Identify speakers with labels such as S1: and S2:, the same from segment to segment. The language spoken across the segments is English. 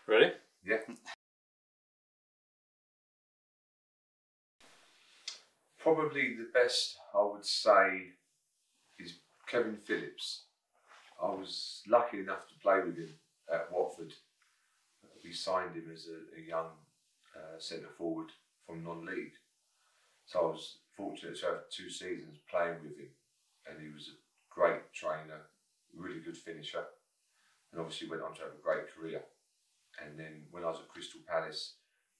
S1: Ready?
S2: Yeah. Probably the best, I would say, is Kevin Phillips. I was lucky enough to play with him at Watford. We signed him as a young centre forward from non-league. So I was fortunate to have 2 seasons playing with him, and he was a great trainer, really good finisher, and obviously went on to have a great career. And then when I was at Crystal Palace,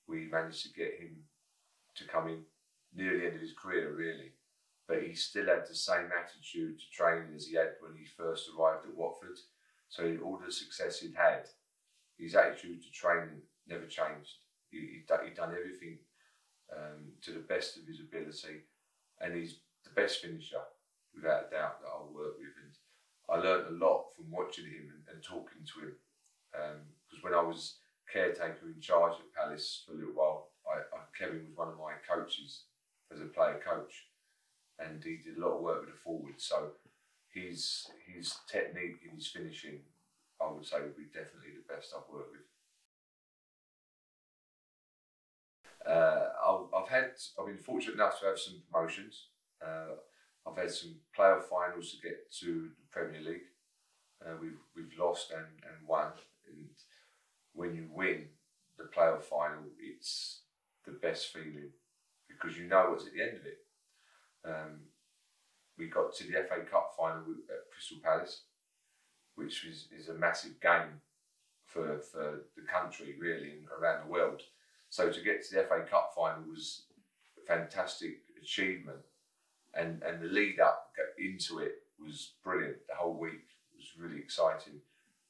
S2: we managed to get him to come in near the end of his career, really. But he still had the same attitude to training as he had when he first arrived at Watford. So all the success he'd had, his attitude to training never changed. He'd done everything to the best of his ability, and he's the best finisher, without a doubt, that I'll work with. And I learned a lot from watching him and talking to him. Because when I was caretaker in charge at Palace for a little while, Kevin was one of my coaches as a player coach, and he did a lot of work with the forwards. So his technique and his finishing, I would say, would be definitely the best I've worked with. I've been fortunate enough to have some promotions. I've had some playoff finals to get to the Premier League. We've lost and won, and when you win the playoff final, it's the best feeling because you know what's at the end of it. We got to the FA Cup final at Crystal Palace, which is a massive game for the country, really, and around the world. So to get to the FA Cup final was a fantastic achievement, and the lead up into it was brilliant. The whole week was really exciting.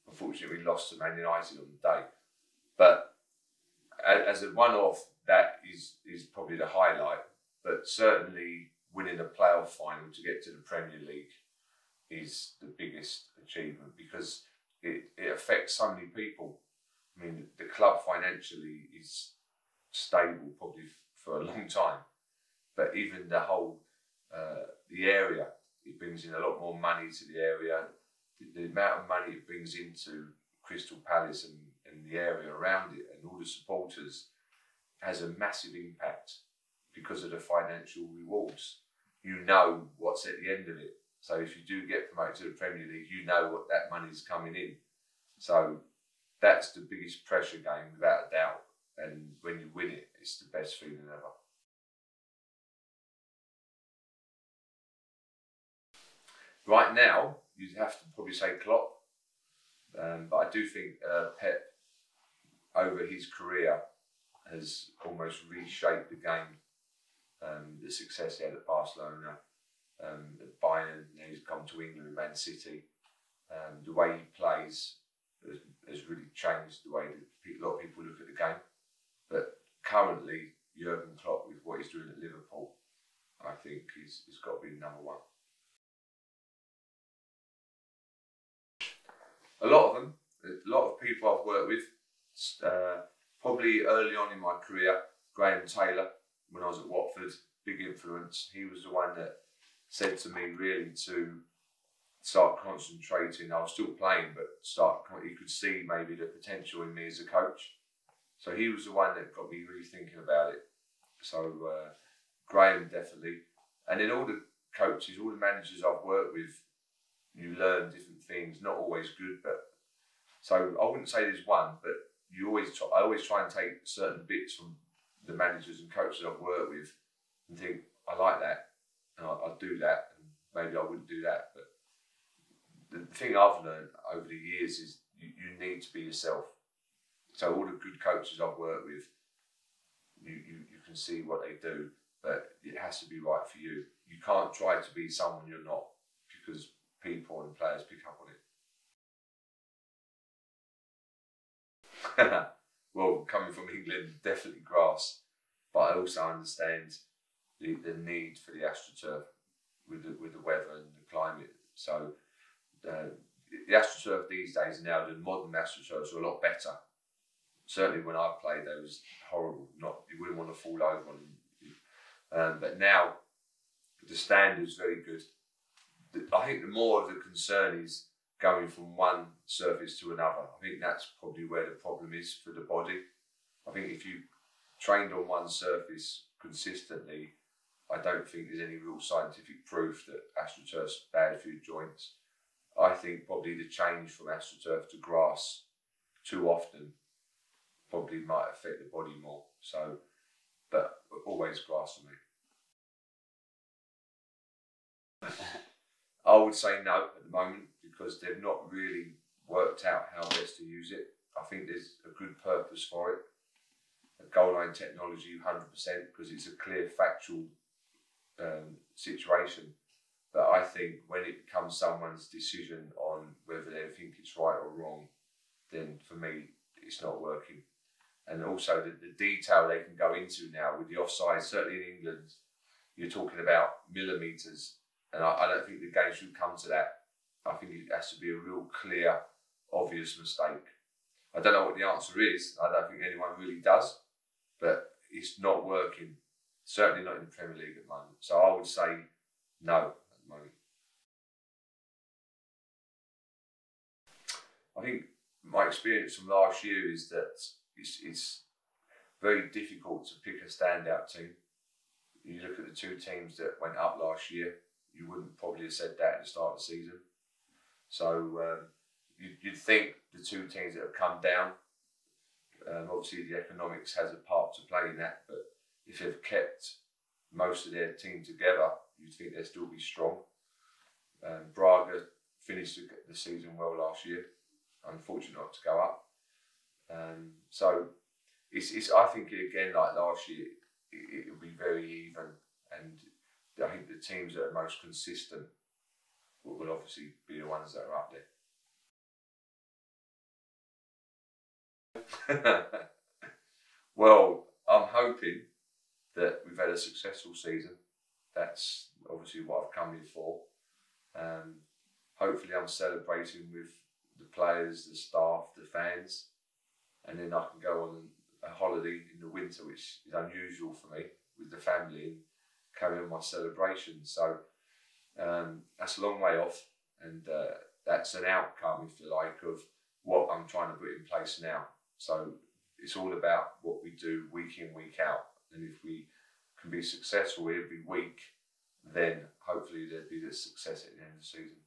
S2: Unfortunately, we lost to Man United on the day, but as a one-off, that is probably the highlight. But certainly winning a playoff final to get to the Premier League is the biggest achievement because it affects so many people. I mean, the club financially is stable probably for a long time, but even the whole the area, it brings in a lot more money to the area. The amount of money it brings into Crystal Palace and the area around it and all the supporters has a massive impact because of the financial rewards. You know what's at the end of it. So if you do get promoted to the Premier League, you know what that money's coming in. So that's the biggest pressure game, without a doubt. And when you win it, it's the best feeling ever. Right now, you'd have to probably say Klopp. But I do think Pep, over his career, has almost reshaped the game. The success he had at Barcelona, at Bayern, now he's come to England, Man City. The way he plays has really changed the way that a lot of people look at the game. But currently, Jurgen Klopp, with what he's doing at Liverpool, I think he's got to be number one. A lot of them, a lot of people I've worked with, probably early on in my career, Graham Taylor, when I was at Watford, big influence. He was the one that said to me really to start concentrating. I was still playing, but he could see maybe the potential in me as a coach. So he was the one that got me really thinking about it. So Graham, definitely. And then all the coaches, all the managers I've worked with, you learn different things, not always good, but so I wouldn't say there's one, but I always try and take certain bits from the managers and coaches I've worked with and think, I like that, and I'll do that, and maybe I wouldn't do that. But the thing I've learned over the years is you need to be yourself. So all the good coaches I've worked with, you can see what they do, but it has to be right for you. You can't try to be someone you're not, because people and players pick up on it. Well, coming from England, definitely grass, but I also understand the need for the AstroTurf with the weather and the climate. So the AstroTurf these days now, the modern AstroTurfs are a lot better. Certainly when I played, they was horrible. You wouldn't want to fall over on them. But now the standard's very good. I think the more of the concern is going from one surface to another. I think that's probably where the problem is for the body. I think if you trained on one surface consistently, I don't think there's any real scientific proof that AstroTurf's bad for your joints. I think probably the change from AstroTurf to grass too often probably might affect the body more. So, but always grass for me. I would say no at the moment because they've not really worked out how best to use it. I think there's a good purpose for it. A goal line technology, 100%, because it's a clear factual situation. But I think when it becomes someone's decision on whether they think it's right or wrong, then for me, it's not working. And also the detail they can go into now with the offside, certainly in England, you're talking about millimetres. And I don't think the game should come to that. I think it has to be a real clear, obvious mistake. I don't know what the answer is. I don't think anyone really does. But it's not working. Certainly not in the Premier League at the moment. So I would say no at the moment. I think my experience from last year is that it's very difficult to pick a standout team. You look at the two teams that went up last year, you wouldn't probably have said that at the start of the season. So you'd think the two teams that have come down, obviously the economics has a part to play in that, but if they've kept most of their team together, you'd think they'd still be strong. Braga finished the season well last year, unfortunate not to go up. So it's I think again like last year, it'll be very even, and I think the teams that are most consistent will obviously be the ones that are up there. Well, I'm hoping that we've had a successful season. That's obviously what I've come here for. Hopefully I'm celebrating with the players, the staff, the fans, and then I can go on a holiday in the winter, which is unusual for me, with the family and carry on my celebration. So that's a long way off, and that's an outcome, if you like, of what I'm trying to put in place now. So it's all about what we do week in, week out. And if we can be successful every week, then hopefully there'll be the success at the end of the season.